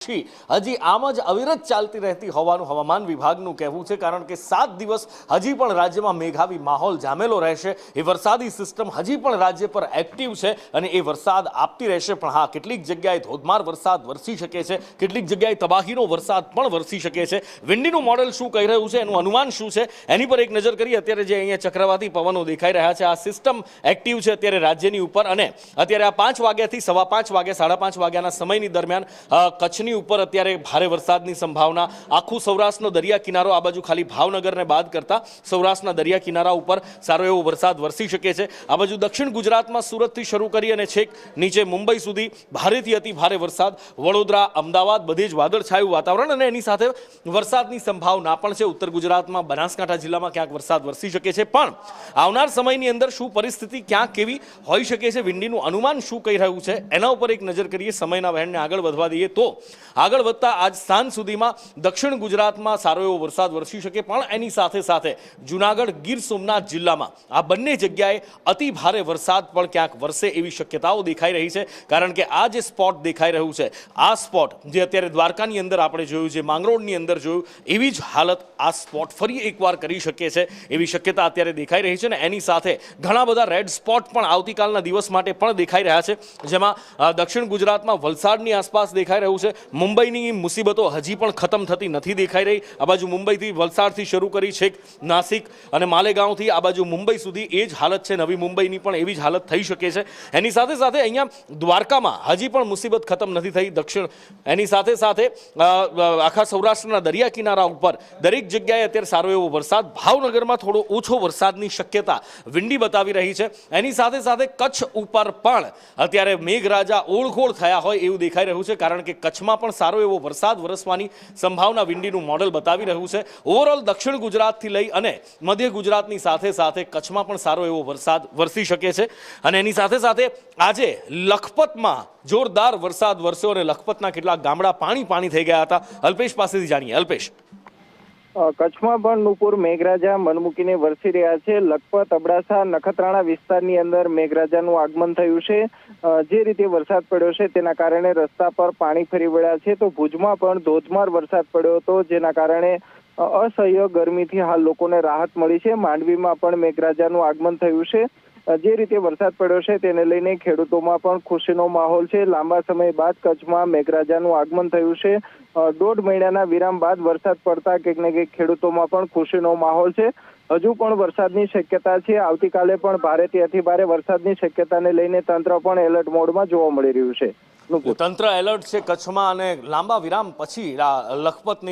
પછી હજી આમ જ અવિરત ચાલતી રહેતી હોવાનું હવામાન વિભાગનું કહેવું છે, કારણ કે 7 દિવસ હજી પણ રાજ્યમાં મેઘાવી માહોલ જામેલો રહેશે। એ વરસાદી સિસ્ટમ હજી પણ રાજ્ય પર એક્ટિવ છે અને એ વરસાદ આપતી રહેશે। પણ હા, કેટલીક જગ્યાએ ધોધમાર વરસાદ વરસી શકે છે, કેટલીક જગ્યાએ તબાહીનો વરસાદ પણ વરસી શકે છે। વિન્ડીનું મોડેલ શું કહી રહ્યું છે, એનું અનુમાન શું છે, એની પર એક નજર કરીએ। અત્યારે જે અહીંયા ચક્રવાતી પવનો દેખાઈ રહ્યા છે, આ સિસ્ટમ એક્ટિવ છે અત્યારે રાજ્યની ઉપર અને અત્યારે આ 5 વાગ્યાથી 5:15 વાગ્યા 5:30 વાગ્યાના સમયની દરમિયાન કચ્છની ઉપર અત્યારે ભારે વરસાદની સંભાવના। આખું સૌરાષ્ટ્રનો દરિયા કિનારો આ બાજુ ખાલી ભાવનગરને બાદ કરતા સૌરાષ્ટ્રના દરિયા કિનારા ઉપર સારો એવો વરસાદ વરસી શકે છે। આ બાજુ દક્ષિણ ગુજરાતમાં સુરતથી શરૂ કરી અને છેક નીચે મુંબઈ સુધી ભારેથી અતિ ભારે વરસાદ। વડોદરા, અમદાવાદ બધે જ વાદળછાયું વાતાવરણ અને એની સાથે વરસાદની સંભાવના પણ છે। ઉત્તર ગુજરાતમાં બનાસકાંઠા જિલ્લામાં ક્યાંક વરસાદ વરસી શકે છે। પણ આવનાર સમયની અંદર શું પરિસ્થિતિ ક્યાં કેવી હોઈ શકે છે, વિન્ડીનું અનુમાન શું કહી રહ્યું છે, એના ઉપર એક નજર કરીએ। સમયના વહેણને આગળ વધવા દઈએ તો આગળ વધતા આજ સાંજ સુધીમાં દક્ષિણ ગુજરાતમાં સારો એવો વરસાદ વરસી શકે। પણ એની સાથે સાથે જુનાગઢ, ગીર સોમનાથ જિલ્લામાં આ બંને જગ્યાએ અતિ ભારે વરસાદ પણ ક્યાંક વરસે એવી શક્યતાઓ દેખાઈ રહી છે। કારણ કે આ જે સ્પોટ દેખાઈ રહ્યું છે, આ સ્પોટ જે અત્યારે દ્વારકાની અંદર આપણે જોયું છે, માંગરોળની અંદર જોયું, એવી જ હાલત આ સ્પોટ ફરી એકવાર કરી શકે છે એવી શક્યતા અત્યારે દેખાઈ રહી છે। ને એની સાથે ઘણા બધા રેડ સ્પોટ પણ આવતીકાલના દિવસ માટે પણ દેખાઈ રહ્યા છે, જેમાં દક્ષિણ ગુજરાતમાં વલસાડની આસપાસ દેખાઈ રહ્યું છે। મુંબઈની મુસીબતો હજી પણ ખતમ થતી નથી દેખાઈ રહી। આ બાજુ મુંબઈથી વલસાડથી શરૂ કરી છેક નાસિક અને માલેગાંવથી આ બાજુ મુંબઈ સુધી એ જ હાલત છે। નવી મુંબઈની પણ એવી જ હાલત થઈ શકે છે। એની સાથે સાથે અહીંયા દ્વારકામાં હજી પણ મુસીબત ખતમ નથી થઈ દક્ષિણ। એની સાથે સાથે આખા સૌરાષ્ટ્રના દરિયા કિનારા ઉપર દરેક જગ્યાએ અત્યારે સારો એવો વરસાદ। ભાવનગરમાં થોડો ઓછો વરસાદની શક્યતા વિંડી બતાવી રહી છે। એની સાથે સાથે કચ્છ ઉપર પણ અત્યારે મેઘરાજા ઓળઘોળ થયા હોય એવું દેખાઈ રહ્યું છે, કારણ કે કચ્છમાં પણ સારો એવો વરસાદ વરસવાની સંભાવના વિંડીનું મોડેલ બતાવી રહ્યું છે। ઓવરઓલ દક્ષિણ ગુજરાતથી લઈ અને મધ્ય ગુજરાતની સાથે સાથે કચ્છમાં પણ સારો એવો વરસાદ વરસી શકે છે। અને એની સાથે સાથે આજે લખપતમાં જોરદાર વરસાદ વરસ્યો અને લખપતના કેટલાક ગામડા પાણી થઈ ગયા હતા। અલ્પેશ પાસેથી જાણીએ। અલ્પેશ, કચ્છમાં પણ નુપુર મેઘરાજા મન મૂકીને વરસી રહ્યા છે। લખપત, અબડાસા, નખત્રાણા વિસ્તારની અંદર મેઘરાજાનું આગમન થયું છે। જે રીતે વરસાદ પડ્યો છે તેના કારણે રસ્તા પર પાણી ફરી વળ્યા છે। તો ભુજમાં પણ ધોધમાર વરસાદ પડ્યો હતો, જેના કારણે અસહ્ય ગરમીથી હાલ લોકોને રાહત મળી છે। માંડવીમાં પણ મેઘરાજાનું આગમન થયું છે। જે રીતે વરસાદ પડ્યો છે તેને લઈને ખેડૂતોમાં પણ ખુશીનો માહોલ છે। લાંબા સમય બાદ કચ્છમાં મેઘરાજાનું આગમન થયું છે। 1.5 મહિનાના વિરામ બાદ વરસાદ પડતા કંઈક ને કંઈક ખેડૂતોમાં પણ ખુશીનો માહોલ છે। હજુ પણ વરસાદની શક્યતા છે। આવતીકાલે પણ ભારેથી અતિ ભારે વરસાદની શક્યતાને લઈને તંત્ર પણ એલર્ટ મોડમાં જોવા મળી રહ્યું છે। તંત્ર એલર્ટ છે કચ્છમાં અને લાંબા વિરામ પછી લખપતની